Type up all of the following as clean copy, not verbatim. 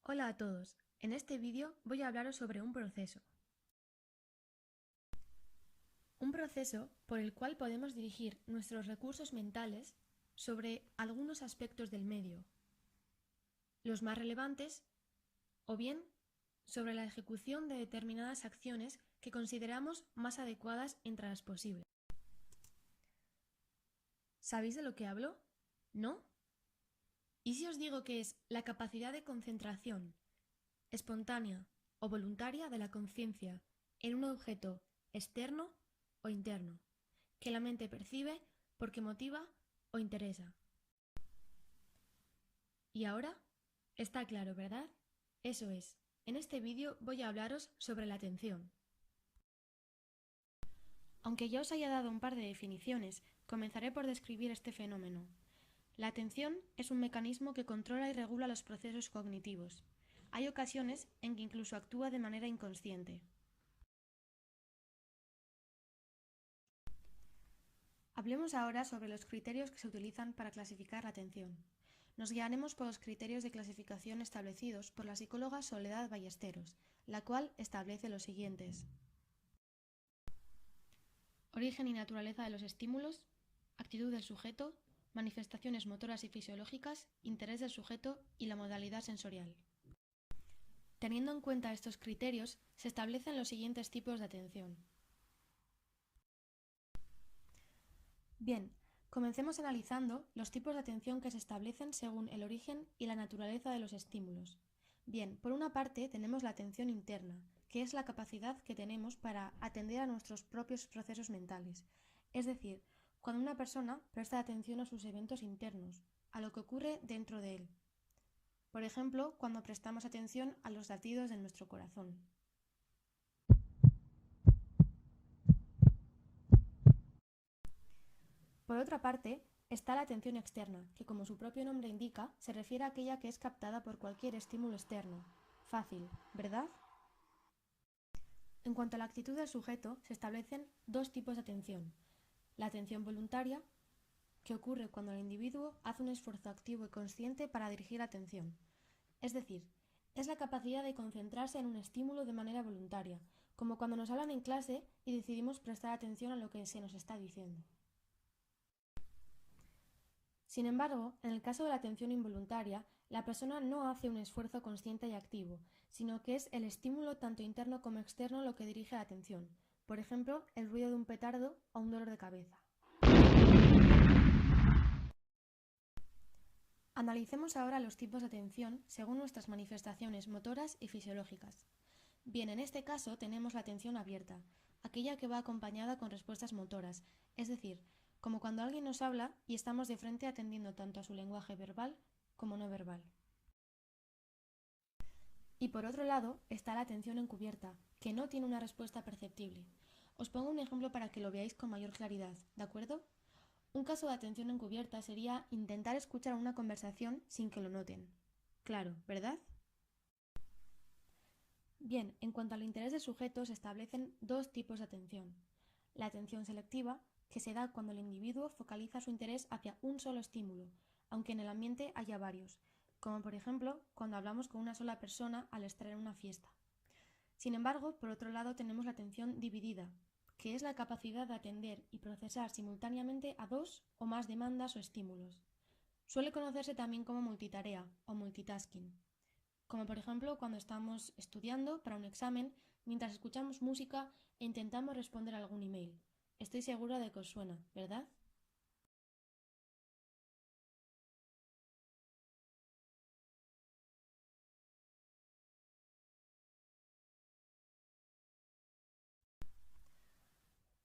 Hola a todos, en este vídeo voy a hablaros sobre un proceso. Un proceso por el cual podemos dirigir nuestros recursos mentales sobre algunos aspectos del medio, los más relevantes, o bien sobre la ejecución de determinadas acciones que consideramos más adecuadas entre las posibles. ¿Sabéis de lo que hablo? ¿No? ¿Y si os digo que es la capacidad de concentración espontánea o voluntaria de la conciencia en un objeto externo o interno, que la mente percibe porque motiva o interesa? Y ahora está claro, ¿verdad? Eso es. En este vídeo voy a hablaros sobre la atención. Aunque ya os haya dado un par de definiciones, comenzaré por describir este fenómeno. La atención es un mecanismo que controla y regula los procesos cognitivos. Hay ocasiones en que incluso actúa de manera inconsciente. Hablemos ahora sobre los criterios que se utilizan para clasificar la atención. Nos guiaremos por los criterios de clasificación establecidos por la psicóloga Soledad Ballesteros, la cual establece los siguientes: origen y naturaleza de los estímulos, actitud del sujeto, manifestaciones motoras y fisiológicas, interés del sujeto y la modalidad sensorial. Teniendo en cuenta estos criterios, se establecen los siguientes tipos de atención. Bien, comencemos analizando los tipos de atención que se establecen según el origen y la naturaleza de los estímulos. Bien, por una parte tenemos la atención interna, que es la capacidad que tenemos para atender a nuestros propios procesos mentales, es decir, cuando una persona presta atención a sus eventos internos, a lo que ocurre dentro de él. Por ejemplo, cuando prestamos atención a los latidos de nuestro corazón. Por otra parte, está la atención externa, que como su propio nombre indica, se refiere a aquella que es captada por cualquier estímulo externo. Fácil, ¿verdad? En cuanto a la actitud del sujeto, se establecen dos tipos de atención. La atención voluntaria, que ocurre cuando el individuo hace un esfuerzo activo y consciente para dirigir la atención. Es decir, es la capacidad de concentrarse en un estímulo de manera voluntaria, como cuando nos hablan en clase y decidimos prestar atención a lo que se nos está diciendo. Sin embargo, en el caso de la atención involuntaria, la persona no hace un esfuerzo consciente y activo, sino que es el estímulo tanto interno como externo lo que dirige la atención, por ejemplo, el ruido de un petardo o un dolor de cabeza. Analicemos ahora los tipos de atención según nuestras manifestaciones motoras y fisiológicas. Bien, en este caso tenemos la atención abierta, aquella que va acompañada con respuestas motoras, es decir, como cuando alguien nos habla y estamos de frente atendiendo tanto a su lenguaje verbal como no verbal. Y por otro lado está la atención encubierta, que no tiene una respuesta perceptible. Os pongo un ejemplo para que lo veáis con mayor claridad, ¿de acuerdo? Un caso de atención encubierta sería intentar escuchar una conversación sin que lo noten. Claro, ¿verdad? Bien, en cuanto al interés del sujeto, se establecen dos tipos de atención. La atención selectiva, que se da cuando el individuo focaliza su interés hacia un solo estímulo, aunque en el ambiente haya varios, como por ejemplo cuando hablamos con una sola persona al estar en una fiesta. Sin embargo, por otro lado tenemos la atención dividida, que es la capacidad de atender y procesar simultáneamente a dos o más demandas o estímulos. Suele conocerse también como multitarea o multitasking, como por ejemplo cuando estamos estudiando para un examen mientras escuchamos música e intentamos responder a algún email. Estoy segura de que os suena, ¿verdad?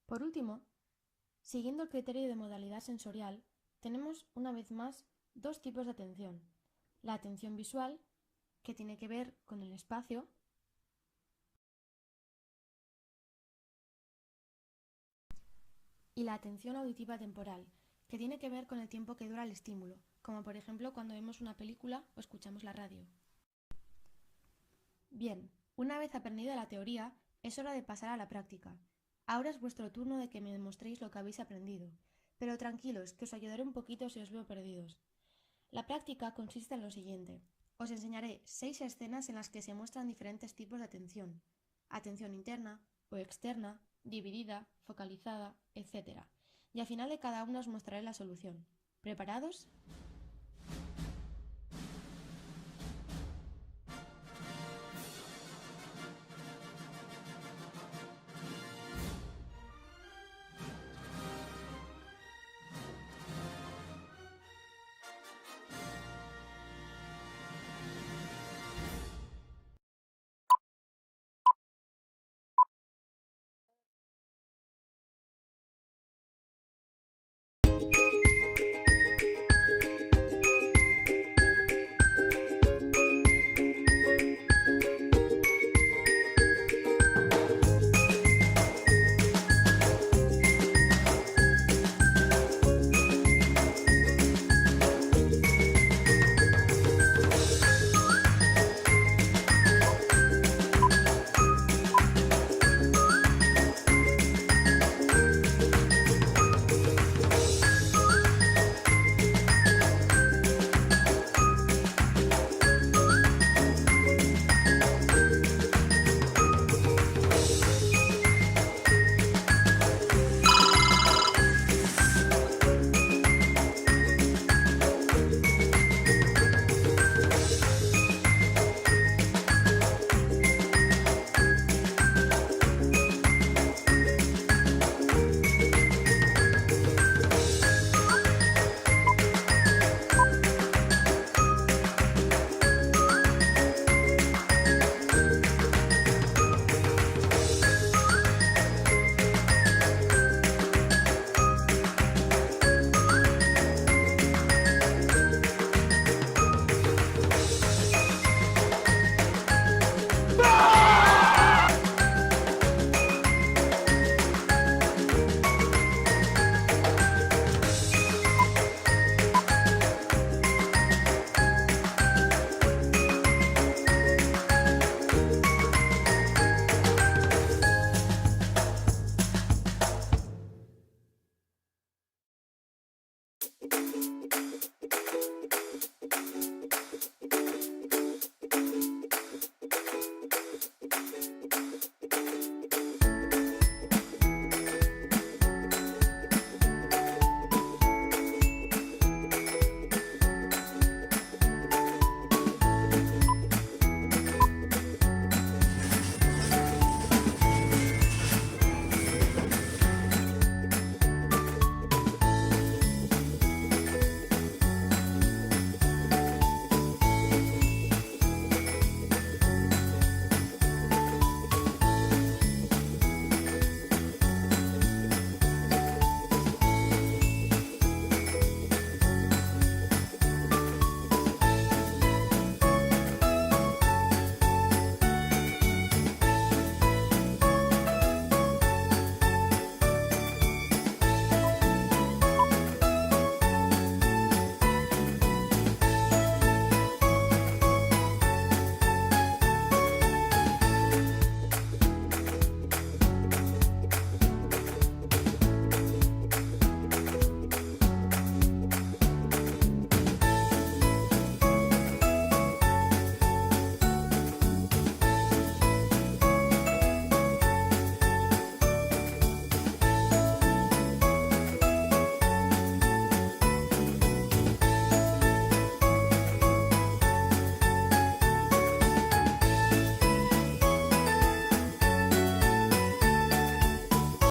Por último, siguiendo el criterio de modalidad sensorial, tenemos una vez más dos tipos de atención. La atención visual, que tiene que ver con el espacio, y la atención auditiva temporal, que tiene que ver con el tiempo que dura el estímulo, como por ejemplo cuando vemos una película o escuchamos la radio. Bien, una vez aprendida la teoría, es hora de pasar a la práctica. Ahora es vuestro turno de que me demostréis lo que habéis aprendido, pero tranquilos, que os ayudaré un poquito si os veo perdidos. La práctica consiste en lo siguiente. Os enseñaré 6 escenas en las que se muestran diferentes tipos de atención: atención interna o externa, dividida, focalizada, etc. Y al final de cada una os mostraré la solución. ¿Preparados?